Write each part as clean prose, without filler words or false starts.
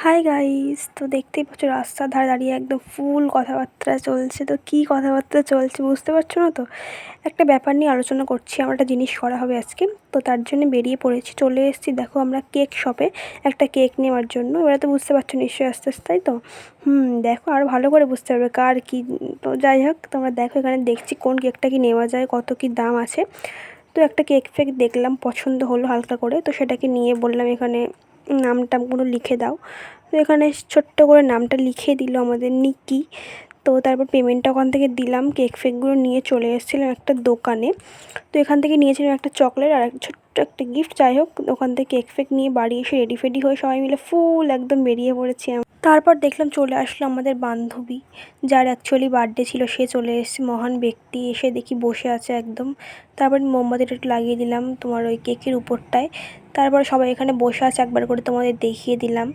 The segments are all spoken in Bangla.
হাই গাইস, তো দেখতেই পাচ্ছ রাস্তার ধারে দাঁড়িয়ে একদম ফুল কথাবার্তা চলছে। তো কী কথাবার্তা চলছে বুঝতে পারছো না? তো একটা ব্যাপার নিয়ে আলোচনা করছি, আমার একটা জিনিস করা হবে আজকে। তো তার জন্য বেরিয়ে পড়েছি, চলে এসেছি দেখো আমরা কেক শপে একটা কেক নেওয়ার জন্য। এবারে তো বুঝতে পারছো নিশ্চয়ই আস্তে আস্তে, তাই তো দেখো আরও ভালো করে বুঝতে পারবে কার কী। তো যাই হোক, তোমরা দেখো এখানে দেখছি কোন কেকটা কি নেওয়া যায়, কত কি দাম আছে। তো একটা কেক ফেক দেখলাম, পছন্দ হলো হালকা করে, তো সেটাকে নিয়ে বললাম এখানে নামটামগুলো লিখে দাও। তো এখানে ছোট্ট করে নামটা লিখে দিল আমাদের নিকি। তো তারপর পেমেন্টটা ওখান থেকে দিলাম, কেক ফেকগুলো নিয়ে চলে এসেছিলাম একটা দোকানে। তো এখান থেকে নিয়েছিলাম একটা চকলেট আর ছোট্ট একটা গিফট। যাই হোক, ওখান থেকে কেক ফেক নিয়ে বাড়ি এসে রেডি ফেডি হয়ে সবাই মিলে ফুল একদম বেরিয়ে পড়েছি। তারপর দেখলাম চলে আসলো আমাদের বান্ধবী, যার অ্যাকচুয়ালি বার্থডে ছিল, সে চলে এসেছে, মহান ব্যক্তি। এসে দেখি বসে আছে একদম। তারপর মোমবাতিটা একটু লাগিয়ে দিলাম তোমার ওই কেকের উপরটায়। তারপর সবাই এখানে বসে আছে, একবার করে তোমাদের দেখিয়ে দিলাম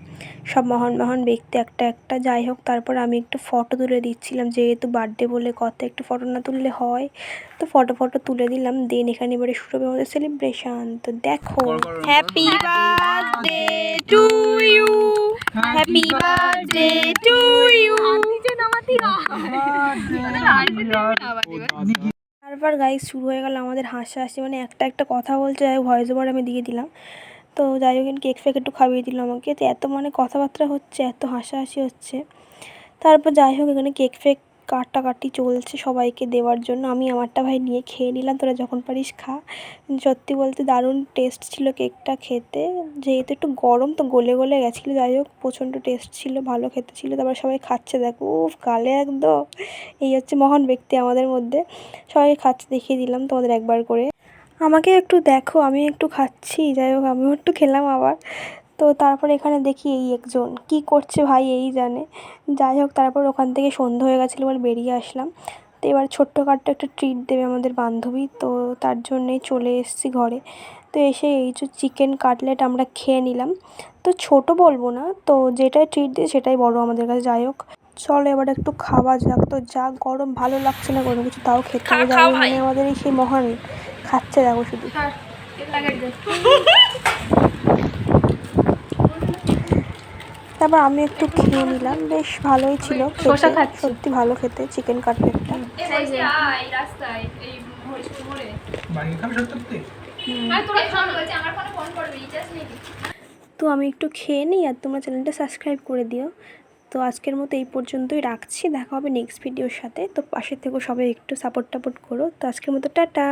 সব মহান মহান ব্যক্তি একটা একটা। যাই হোক, তারপর আমি একটু ফটো তুলে দিচ্ছিলাম, যেহেতু বার্থডে বলে কথা, একটু ফটো না তুললে হয়। তো ফটো তুলে দিলাম। দেন এখানে এবারে শুরু হবে আমাদের সেলিব্রেশন। তো দেখো, happy birthday to you, happy birthday to you. তারপর গাইস শুরু হয়ে গেল আমাদের হাসাহাসি, মানে একটা একটা কথা বলছে, যাই হোক ভয়েস ওভার আমি দিয়ে দিলাম। তো যাই হোক কেক ফেক একটু খাইয়ে দিল আমাকে। তো এত মানে কথাবার্তা হচ্ছে, এত হাসাহাসি হচ্ছে। তারপর যাই হোক এখানে কেক ফেক কাটাকাটি চলছে সবাইকে দেওয়ার জন্য। আমি আমারটা ভাই নিয়ে খেয়ে নিলাম, তোরা যখন পারিস খা। সত্যি বলতে দারুণ টেস্ট ছিল কেকটা খেতে, যেহেতু একটু গরম তো গলে গলে গেছিলো। যাই হোক প্রচণ্ড টেস্ট ছিল, ভালো খেতে ছিল। তারপর সবাই খাচ্ছে, দেখো উফ গালে একদম। এই হচ্ছে মহান ব্যক্তি আমাদের মধ্যে। সবাইকে খাচ্ছে দেখিয়ে দিলাম তোমাদের একবার করে। আমাকে একটু দেখো, আমি একটু খাচ্ছি। যাই হোক আমিও একটু খেলাম আবার। তো তারপর এখানে দেখি এই একজন কি করছে ভাই এই জানে। যাই হোক তারপর ওখান থেকে সন্ধ্যা হয়ে গেছিলো বলে বেরিয়ে আসলাম। তো এবার ছোট্টখাট্টো একটা ট্রিট দেবে আমাদের বান্ধবী, তো তার জন্যেই চলে এসেছি ঘরে। তো এসে এই যে চিকেন কাটলেট আমরা খেয়ে নিলাম। তো ছোট বলবো না, তো যেটাই ট্রিট দিয়ে সেটাই বড় আমাদের কাছে। যাই হোক চলো এবার একটু খাওয়া যাক। তো যা গরম, ভালো লাগছে না কোনো কিছু, তাও খেতে হবে। যাই হোক মানে আমাদের এই সেই মহান খাচ্ছে, দেখো শুধু। তারপর আমি একটু খেয়ে নিলাম, বেশ ভালোই ছিল খেতে, সত্যি ভালো খেতে চিকেন কাটলেটটা। তো আমি একটু খেয়ে নিই, আর তোমরা চ্যানেলটা সাবস্ক্রাইব করে দিও। তো আজকের মতো এই পর্যন্তই রাখছি, দেখা হবে নেক্সট ভিডিওর সাথে। তো পাশে থেকেও সবাই একটু সাপোর্ট টাপোর্ট করো। তো আজকের মতো টাটা।